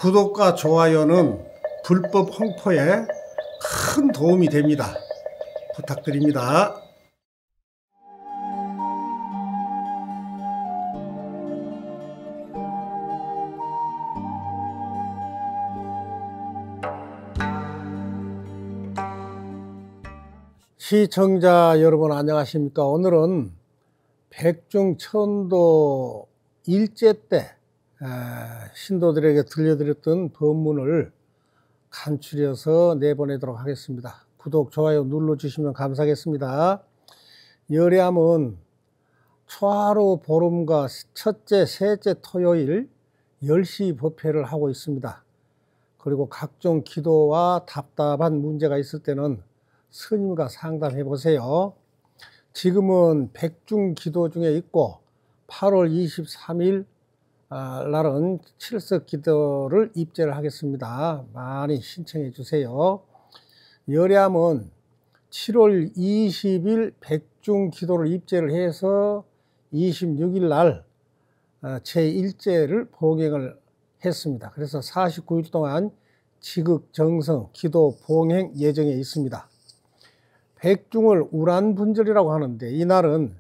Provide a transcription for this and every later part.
구독과 좋아요는 불법 홍보에 큰 도움이 됩니다. 부탁드립니다. 시청자 여러분 안녕하십니까. 오늘은 백중천도 일제 때 신도들에게 들려드렸던 법문을 간추려서 내보내도록 하겠습니다. 구독, 좋아요 눌러주시면 감사하겠습니다. 열애암은 초하루 보름과 첫째, 셋째 토요일 10시 법회를 하고 있습니다. 그리고 각종 기도와 답답한 문제가 있을 때는 스님과 상담해 보세요. 지금은 백중 기도 중에 있고 8월 23일 날은 칠석 기도를 입제를 하겠습니다. 많이 신청해 주세요. 열애암은 7월 20일 백중 기도를 입제를 해서 26일 날 제1제를 봉행을 했습니다. 그래서 49일 동안 지극정성 기도 봉행 예정에 있습니다. 백중을 우란분절이라고 하는데, 이날은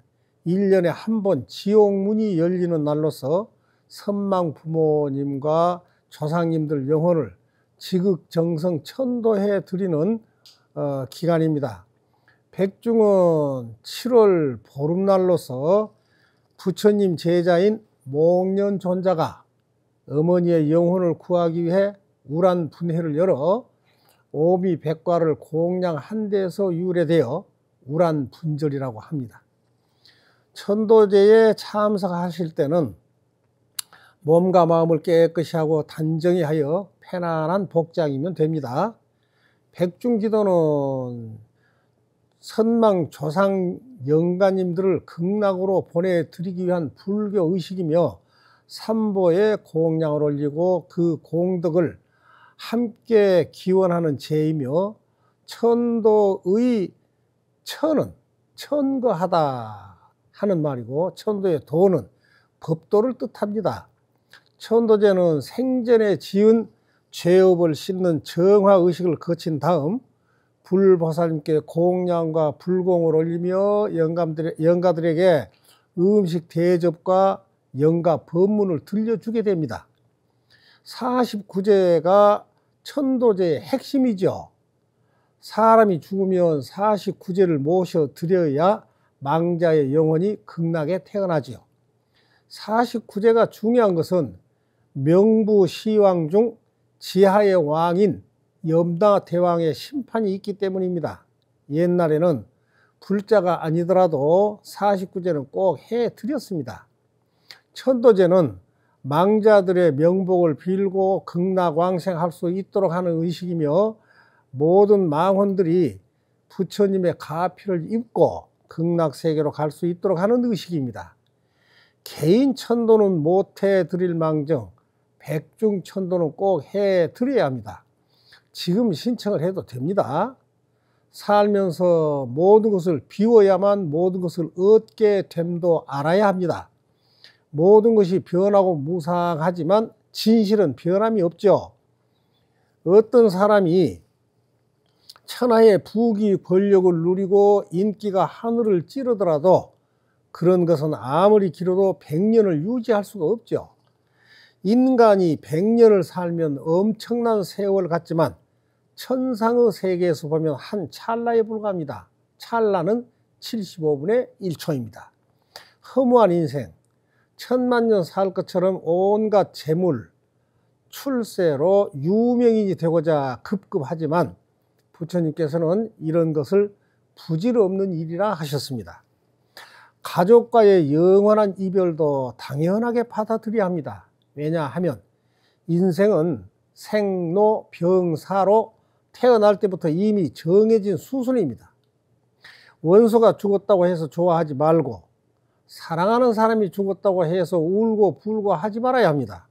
1년에 한 번 지옥문이 열리는 날로서 선망 부모님과 조상님들 영혼을 지극정성 천도해 드리는 기간입니다. 백중은 7월 보름날로서 부처님 제자인 목련존자가 어머니의 영혼을 구하기 위해 우란분회를 열어 오미백과를 공양한 데서 유래되어 우란분절이라고 합니다. 천도제에 참석하실 때는 몸과 마음을 깨끗이 하고 단정히 하여 편안한 복장이면 됩니다. 백중기도는 선망 조상 영가님들을 극락으로 보내드리기 위한 불교 의식이며 삼보에 공양을 올리고 그 공덕을 함께 기원하는 제이며, 천도의 천은 천거하다 하는 말이고, 천도의 도는 법도를 뜻합니다. 천도제는 생전에 지은 죄업을 씻는 정화의식을 거친 다음 불보살님께 공양과 불공을 올리며 영가들에게 음식 대접과 영가 법문을 들려주게 됩니다. 49제가 천도제의 핵심이죠. 사람이 죽으면 49제를 모셔드려야 망자의 영혼이 극락에 태어나지요. 49제가 중요한 것은 명부 시왕 중 지하의 왕인 염라대왕의 심판이 있기 때문입니다. 옛날에는 불자가 아니더라도 49제는 꼭 해드렸습니다. 천도제는 망자들의 명복을 빌고 극락왕생할 수 있도록 하는 의식이며, 모든 망혼들이 부처님의 가피를 입고 극락세계로 갈 수 있도록 하는 의식입니다. 개인 천도는 못 해드릴 망정 백중 천도는 꼭 해드려야 합니다. 지금 신청을 해도 됩니다. 살면서 모든 것을 비워야만 모든 것을 얻게 됨도 알아야 합니다. 모든 것이 변하고 무상하지만 진실은 변함이 없죠. 어떤 사람이 천하의 부귀 권력을 누리고 인기가 하늘을 찌르더라도 그런 것은 아무리 길어도 100년을 유지할 수가 없죠. 인간이 100년을 살면 엄청난 세월 같지만 천상의 세계에서 보면 한 찰나에 불과합니다. 찰나는 75분의 1초입니다. 허무한 인생, 천만년 살 것처럼 온갖 재물, 출세로 유명인이 되고자 급급하지만 부처님께서는 이런 것을 부질없는 일이라 하셨습니다. 가족과의 영원한 이별도 당연하게 받아들여야 합니다. 왜냐하면 인생은 생로 병사로 태어날 때부터 이미 정해진 수순입니다. 원수가 죽었다고 해서 좋아하지 말고, 사랑하는 사람이 죽었다고 해서 울고 불고 하지 말아야 합니다.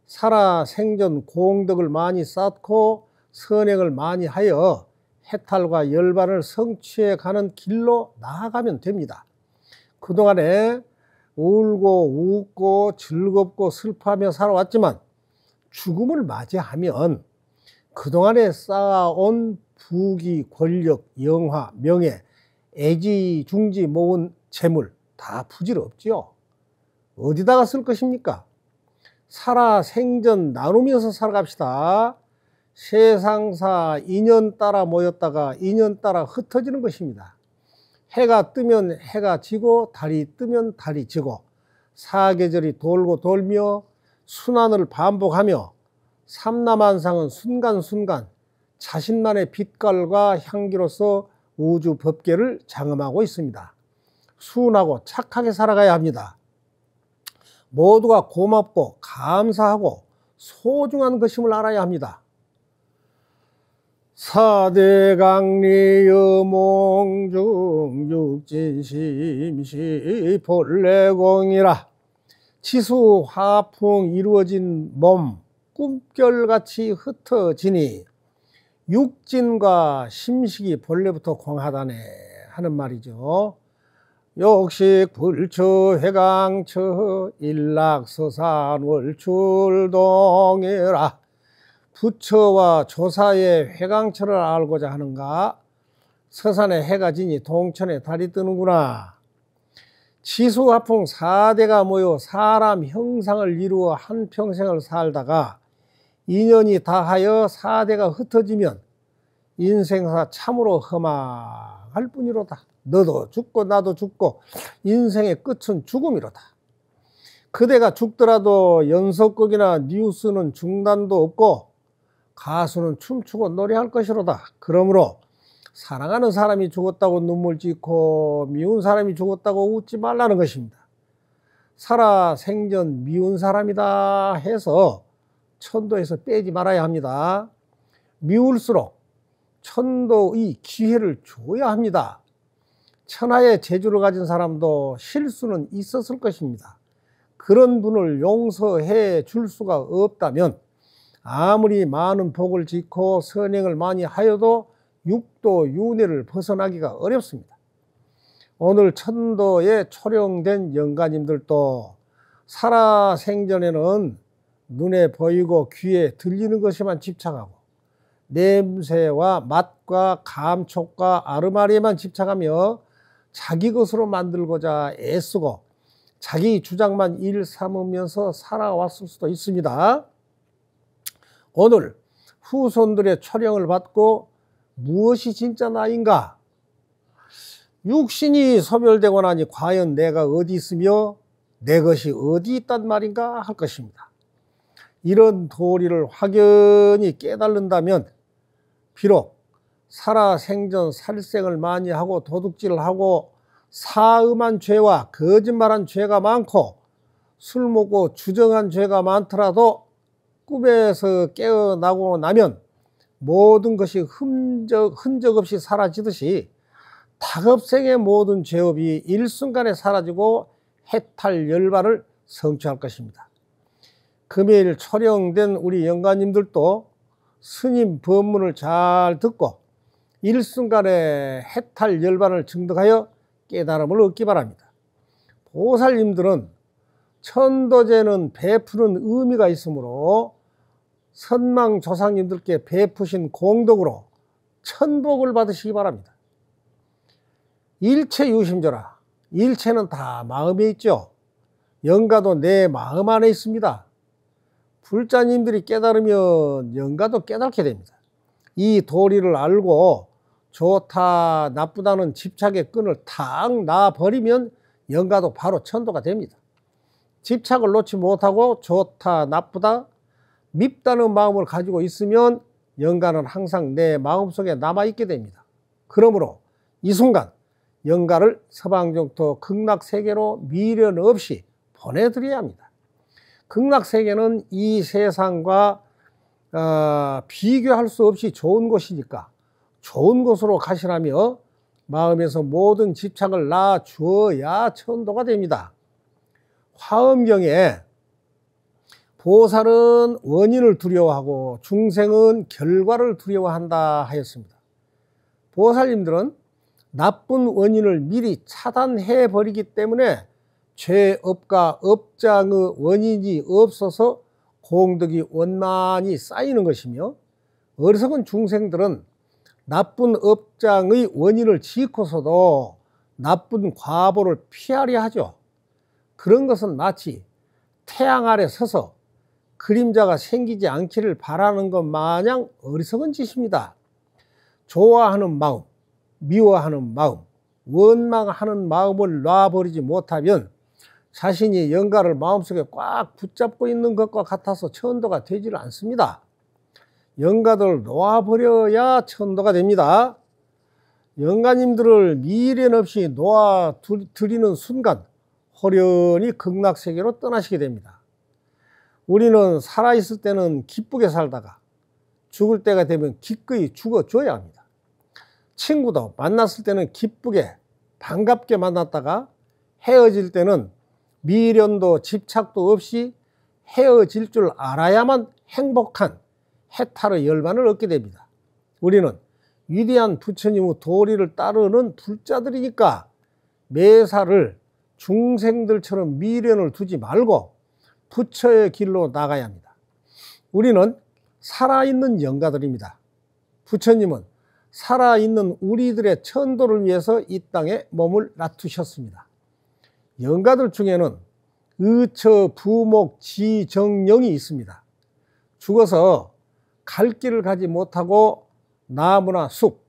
살아 생전 공덕을 많이 쌓고 선행을 많이 하여 해탈과 열반을 성취해 가는 길로 나아가면 됩니다. 그동안에 울고 웃고 즐겁고 슬퍼하며 살아왔지만 죽음을 맞이하면 그동안에 쌓아온 부귀, 권력, 영화, 명예, 애지중지 모은 재물 다 부질없지요. 어디다가 쓸 것입니까? 살아 생전 나누면서 살아갑시다. 세상사 인연 따라 모였다가 인연 따라 흩어지는 것입니다. 해가 뜨면 해가 지고 달이 뜨면 달이 지고 사계절이 돌고 돌며 순환을 반복하며 삼라만상은 순간순간 자신만의 빛깔과 향기로서 우주 법계를 장엄하고 있습니다. 순하고 착하게 살아가야 합니다. 모두가 고맙고 감사하고 소중한 것임을 알아야 합니다. 사대강리 여몽중 육진심시 본래공이라 치수 화풍 이루어진 몸 꿈결같이 흩어지니 육진과 심식이 본래부터 공하다네 하는 말이죠. 욕식 불처 해강처 일락서산 월출동이라 부처와 조사의 회강처를 알고자 하는가? 서산에 해가 지니 동천에 달이 뜨는구나. 치수화풍 4대가 모여 사람 형상을 이루어 한평생을 살다가 인연이 다하여 4대가 흩어지면 인생사 참으로 험악할 뿐이로다. 너도 죽고 나도 죽고 인생의 끝은 죽음이로다. 그대가 죽더라도 연속극이나 뉴스는 중단도 없고 가수는 춤추고 노래할 것이로다. 그러므로 사랑하는 사람이 죽었다고 눈물 짓고 미운 사람이 죽었다고 웃지 말라는 것입니다. 살아 생전 미운 사람이다 해서 천도에서 빼지 말아야 합니다. 미울수록 천도의 기회를 줘야 합니다. 천하의 재주를 가진 사람도 실수는 있었을 것입니다. 그런 분을 용서해 줄 수가 없다면 아무리 많은 복을 짓고 선행을 많이 하여도 육도 윤회를 벗어나기가 어렵습니다. 오늘 천도에 초령된 영가님들도 살아생전에는 눈에 보이고 귀에 들리는 것에만 집착하고 냄새와 맛과 감촉과 아르마리에만 집착하며 자기 것으로 만들고자 애쓰고 자기 주장만 일삼으면서 살아왔을 수도 있습니다. 오늘 후손들의 초령을 받고 무엇이 진짜 나인가? 육신이 소멸되고 나니 과연 내가 어디 있으며 내 것이 어디 있단 말인가 할 것입니다. 이런 도리를 확연히 깨달는다면 비록 살아생전 살생을 많이 하고 도둑질을 하고 사음한 죄와 거짓말한 죄가 많고 술 먹고 주정한 죄가 많더라도 꿈에서 깨어나고 나면 모든 것이 흔적 없이 사라지듯이 다급생의 모든 죄업이 일순간에 사라지고 해탈 열반을 성취할 것입니다. 금일 초령된 우리 영가님들도 스님 법문을 잘 듣고 일순간에 해탈 열반을 증득하여 깨달음을 얻기 바랍니다. 보살님들은 천도제는 베푸는 의미가 있으므로 선망 조상님들께 베푸신 공덕으로 천복을 받으시기 바랍니다. 일체 유심조라. 일체는 다 마음에 있죠. 영가도 내 마음 안에 있습니다. 불자님들이 깨달으면 영가도 깨닫게 됩니다. 이 도리를 알고 좋다 나쁘다는 집착의 끈을 탁 놔버리면 영가도 바로 천도가 됩니다. 집착을 놓지 못하고 좋다 나쁘다 밉다는 마음을 가지고 있으면 영가는 항상 내 마음속에 남아있게 됩니다. 그러므로 이 순간 영가를 서방정토 극락세계로 미련 없이 보내드려야 합니다. 극락세계는 이 세상과 비교할 수 없이 좋은 곳이니까 좋은 곳으로 가시라며 마음에서 모든 집착을 놔주어야 천도가 됩니다. 화엄경에 보살은 원인을 두려워하고 중생은 결과를 두려워한다 하였습니다. 보살님들은 나쁜 원인을 미리 차단해 버리기 때문에 죄업과 업장의 원인이 없어서 공덕이 원만히 쌓이는 것이며, 어리석은 중생들은 나쁜 업장의 원인을 짓고서도 나쁜 과보를 피하려 하죠. 그런 것은 마치 태양 아래 서서 그림자가 생기지 않기를 바라는 것 마냥 어리석은 짓입니다. 좋아하는 마음, 미워하는 마음, 원망하는 마음을 놔버리지 못하면 자신이 영가를 마음속에 꽉 붙잡고 있는 것과 같아서 천도가 되지를 않습니다. 영가들을 놓아버려야 천도가 됩니다. 영가님들을 미련 없이 놓아드리는 순간 호련히 극락세계로 떠나시게 됩니다. 우리는 살아있을 때는 기쁘게 살다가 죽을 때가 되면 기꺼이 죽어줘야 합니다. 친구도 만났을 때는 기쁘게 반갑게 만났다가 헤어질 때는 미련도 집착도 없이 헤어질 줄 알아야만 행복한 해탈의 열반을 얻게 됩니다. 우리는 위대한 부처님의 도리를 따르는 불자들이니까 매사를 중생들처럼 미련을 두지 말고 부처의 길로 나가야 합니다. 우리는 살아있는 영가들입니다. 부처님은 살아있는 우리들의 천도를 위해서 이 땅에 몸을 놔두셨습니다. 영가들 중에는 의처, 부목, 지, 정령이 있습니다. 죽어서 갈 길을 가지 못하고 나무나 숲,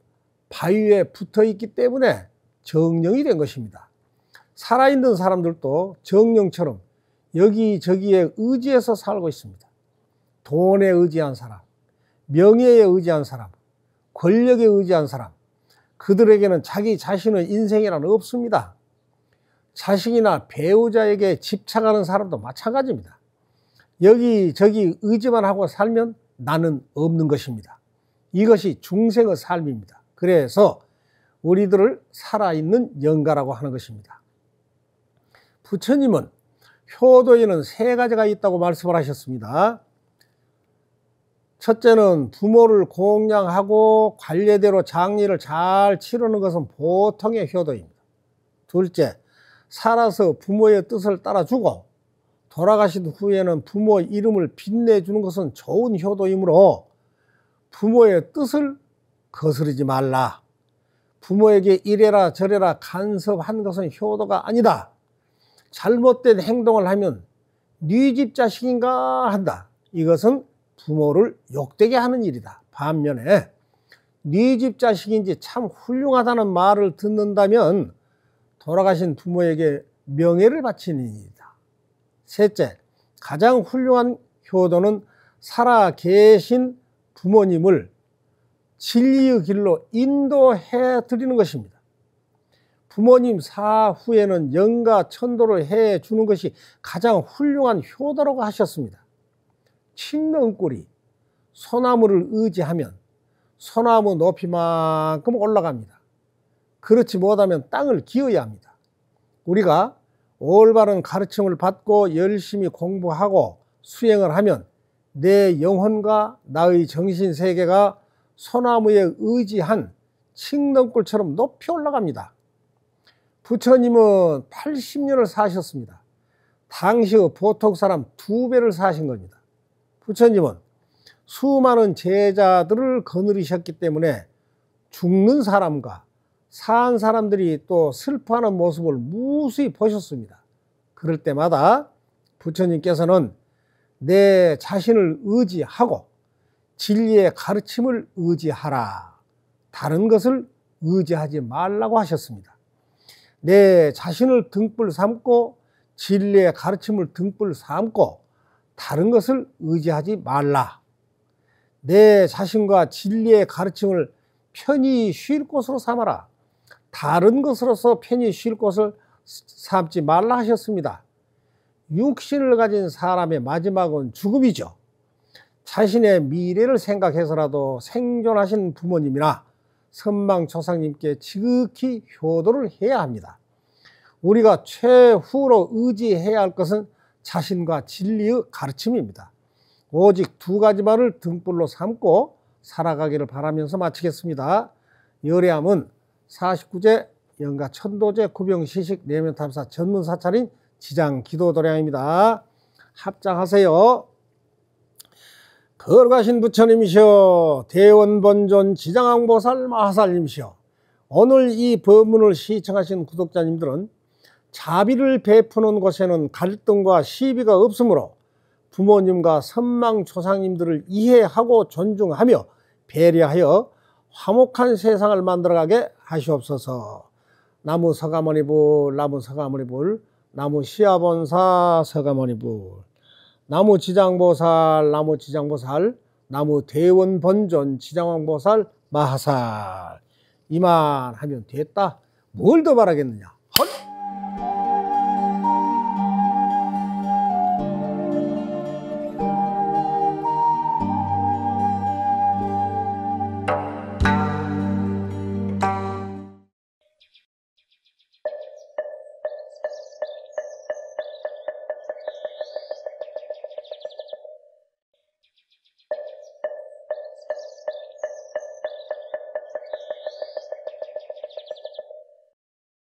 바위에 붙어 있기 때문에 정령이 된 것입니다. 살아있는 사람들도 정령처럼 여기저기에 의지해서 살고 있습니다. 돈에 의지한 사람, 명예에 의지한 사람, 권력에 의지한 사람, 그들에게는 자기 자신의 인생이란 없습니다. 자식이나 배우자에게 집착하는 사람도 마찬가지입니다. 여기저기 의지만 하고 살면 나는 없는 것입니다. 이것이 중생의 삶입니다. 그래서 우리들을 살아있는 영가라고 하는 것입니다. 부처님은 효도에는 세 가지가 있다고 말씀을 하셨습니다. 첫째는 부모를 공양하고 관례대로 장례를 잘 치르는 것은 보통의 효도입니다. 둘째, 살아서 부모의 뜻을 따라주고 돌아가신 후에는 부모 이름을 빛내주는 것은 좋은 효도이므로 부모의 뜻을 거스르지 말라. 부모에게 이래라 저래라 간섭한 것은 효도가 아니다. 잘못된 행동을 하면 네 집 자식인가 한다. 이것은 부모를 욕되게 하는 일이다. 반면에 네 집 자식인지 참 훌륭하다는 말을 듣는다면 돌아가신 부모에게 명예를 바치는 일이다. 셋째, 가장 훌륭한 효도는 살아 계신 부모님을 진리의 길로 인도해 드리는 것입니다. 부모님 사후에는 영가 천도를 해 주는 것이 가장 훌륭한 효도라고 하셨습니다. 칡렁꿀이 소나무를 의지하면 소나무 높이만큼 올라갑니다. 그렇지 못하면 땅을 기어야 합니다. 우리가 올바른 가르침을 받고 열심히 공부하고 수행을 하면 내 영혼과 나의 정신세계가 소나무에 의지한 칡렁꿀처럼 높이 올라갑니다. 부처님은 80년을 사셨습니다. 당시의 보통 사람 2배를 사신 겁니다. 부처님은 수많은 제자들을 거느리셨기 때문에 죽는 사람과 산 사람들이 또 슬퍼하는 모습을 무수히 보셨습니다. 그럴 때마다 부처님께서는 내 자신을 의지하고 진리의 가르침을 의지하라. 다른 것을 의지하지 말라고 하셨습니다. 내 자신을 등불 삼고 진리의 가르침을 등불 삼고 다른 것을 의지하지 말라. 내 자신과 진리의 가르침을 편히 쉴 곳으로 삼아라. 다른 것으로서 편히 쉴 곳을 삼지 말라 하셨습니다. 육신을 가진 사람의 마지막은 죽음이죠. 자신의 미래를 생각해서라도 생존하신 부모님이나 선망조상님께 지극히 효도를 해야 합니다. 우리가 최후로 의지해야 할 것은 자신과 진리의 가르침입니다. 오직 2가지만을 등불로 삼고 살아가기를 바라면서 마치겠습니다. 열애함은 49제 영가 천도제 구병시식 내면탐사 전문사찰인 지장 기도도량입니다. 합장하세요. 거룩하신 부처님이시여 대원본존 지장왕보살 마하살님이시여 오늘 이 법문을 시청하신 구독자님들은 자비를 베푸는 곳에는 갈등과 시비가 없으므로 부모님과 선망조상님들을 이해하고 존중하며 배려하여 화목한 세상을 만들어가게 하시옵소서. 나무 서가모니불, 나무 서가모니불, 나무 시아본사 서가모니불, 나무 지장보살, 나무 지장보살, 나무 대원본존 지장왕보살 마하살. 이만 하면 됐다. 뭘 더 바라겠느냐. 헛!